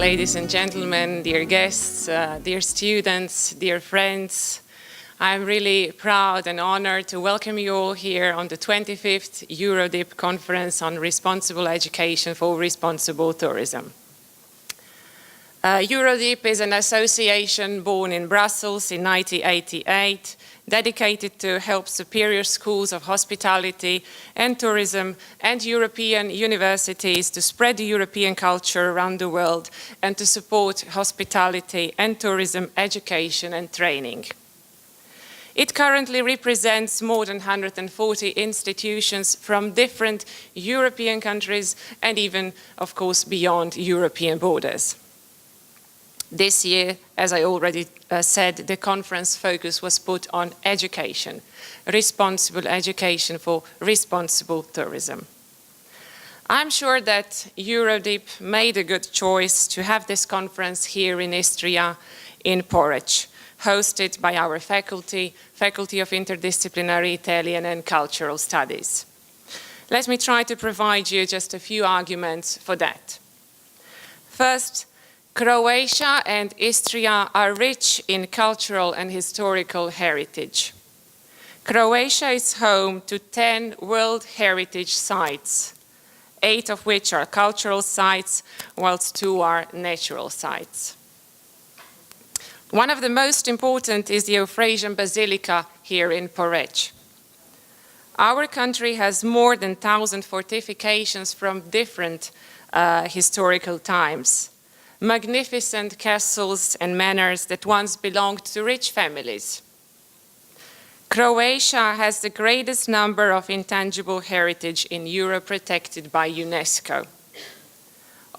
ladies and gentlemen, dear guests, dear students, dear friends. I'm really proud and honored to welcome you all here on the 25th EURODIP Conference on Responsible Education for Responsible Tourism. EURODIP is an association born in Brussels in 1988, dedicated to help superior schools of hospitality and tourism and European universities to spread the European culture around the world and to support hospitality and tourism education and training. It currently represents more than 140 institutions from different European countries and even, of course, beyond European borders. This year, as I already said, the conference focus was put on education, responsible education for responsible tourism. I'm sure that EURODIP made a good choice to have this conference here in Istria, in Porridge, hosted by our Faculty of Interdisciplinary Italian and Cultural Studies. Let me try to provide you just a few arguments for that. First, Croatia and Istria are rich in cultural and historical heritage. Croatia is home to 10 World Heritage Sites, 8 of which are cultural sites, whilst 2 are natural sites. One of the most important is the Euphrasian Basilica here in Porridge. Our country has more than 1,000 fortifications from different historical times. Magnificent castles and manors that once belonged to rich families. Croatia has the greatest number of intangible heritage in Europe protected by UNESCO.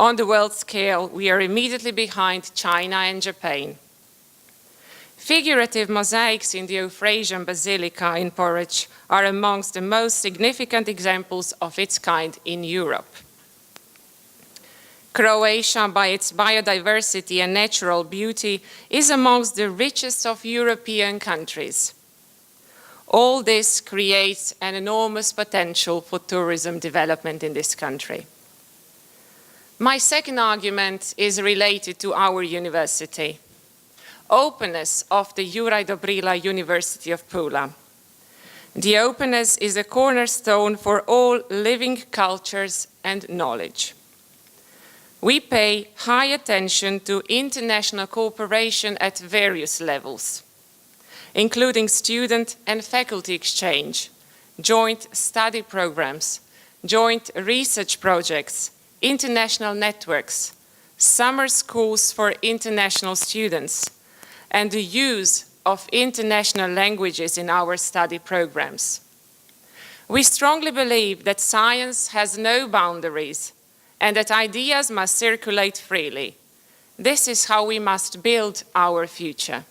On the world scale, we are immediately behind China and Japan. Figurative mosaics in the Euphrasian Basilica in Porridge are amongst the most significant examples of its kind in Europe. Croatia, by its biodiversity and natural beauty, is amongst the richest of European countries. All this creates an enormous potential for tourism development in this country. My second argument is related to our university. Openness of the Juraj Dobrila University of Pula. The openness is a cornerstone for all living cultures and knowledge. We pay high attention to international cooperation at various levels, including student and faculty exchange, joint study programs, joint research projects, international networks, summer schools for international students, and the use of international languages in our study programs. We strongly believe that science has no boundaries and that ideas must circulate freely. This is how we must build our future.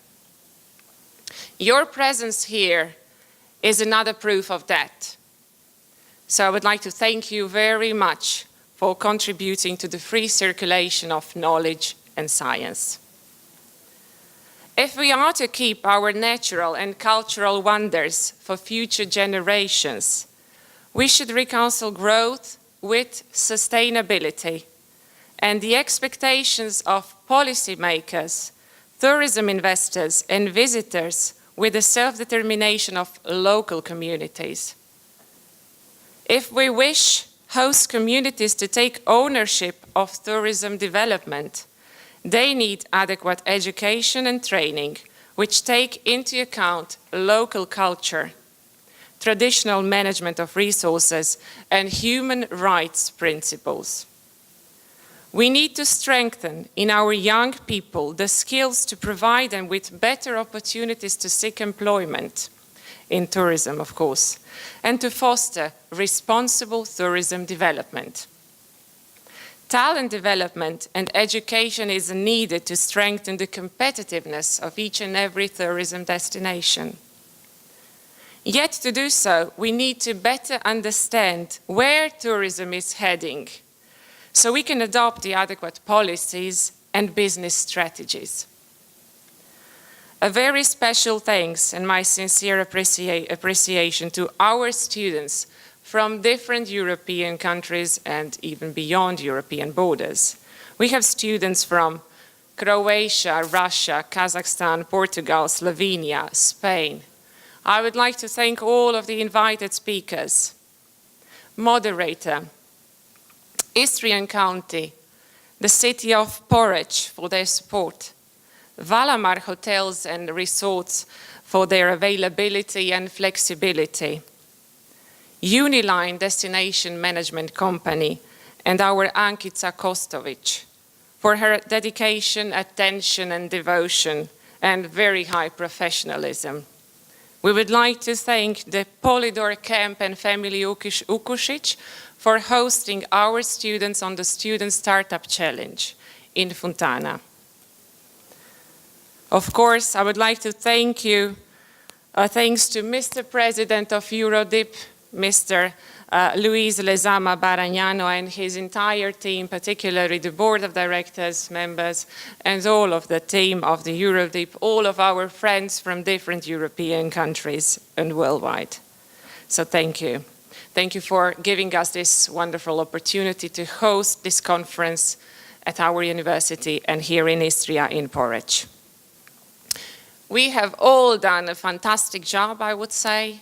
Your presence here is another proof of that. So I would like to thank you very much for contributing to the free circulation of knowledge and science. If we are to keep our natural and cultural wonders for future generations, we should reconcile growth with sustainability and the expectations of policymakers, tourism investors and visitors with the self-determination of local communities. If we wish host communities to take ownership of tourism development, they need adequate education and training which take into account local culture, traditional management of resources, and human rights principles. We need to strengthen in our young people the skills to provide them with better opportunities to seek employment, in tourism of course, and to foster responsible tourism development. Talent development and education is needed to strengthen the competitiveness of each and every tourism destination. Yet to do so, we need to better understand where tourism is heading, so we can adopt the adequate policies and business strategies. A very special thanks and my sincere appreciation to our students from different European countries and even beyond European borders, We have students from Croatia, Russia, Kazakhstan, Portugal, Slovenia, Spain. I would like to thank all of the invited speakers, moderator, Istrian County, the city of Porridge for their support, Valamar Hotels and Resorts for their availability and flexibility, Uniline Destination Management Company, and our Ankica Kostovic for her dedication, attention and devotion and very high professionalism. We would like to thank the Polydor Camp and family Ukušić for hosting our students on the Student Startup Challenge in Fontana. Of course, I would like to thank you, thanks to Mr. President of EuroDip, Mr. Luis Lezama Baragnano and his entire team, particularly the board of directors, members, and all of the team of the EuroDip, all of our friends from different European countries and worldwide. So thank you. Thank you for giving us this wonderful opportunity to host this conference at our university and here in Istria in Porridge. We have all done a fantastic job, I would say.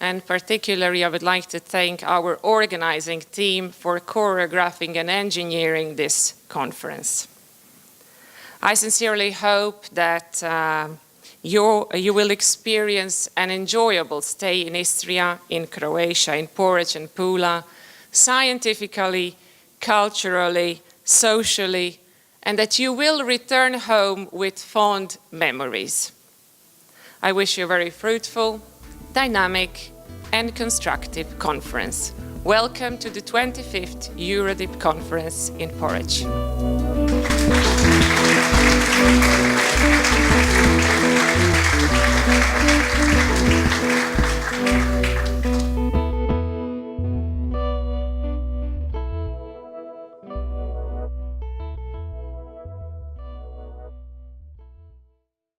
And particularly, I would like to thank our organizing team for choreographing and engineering this conference. I sincerely hope that you will experience an enjoyable stay in Istria, in Croatia, in Porridge and Pula, scientifically, culturally, socially, and that you will return home with fond memories. I wish you a very fruitful, dynamic and constructive conference. Welcome to the 25th EuroDip conference in Porridge.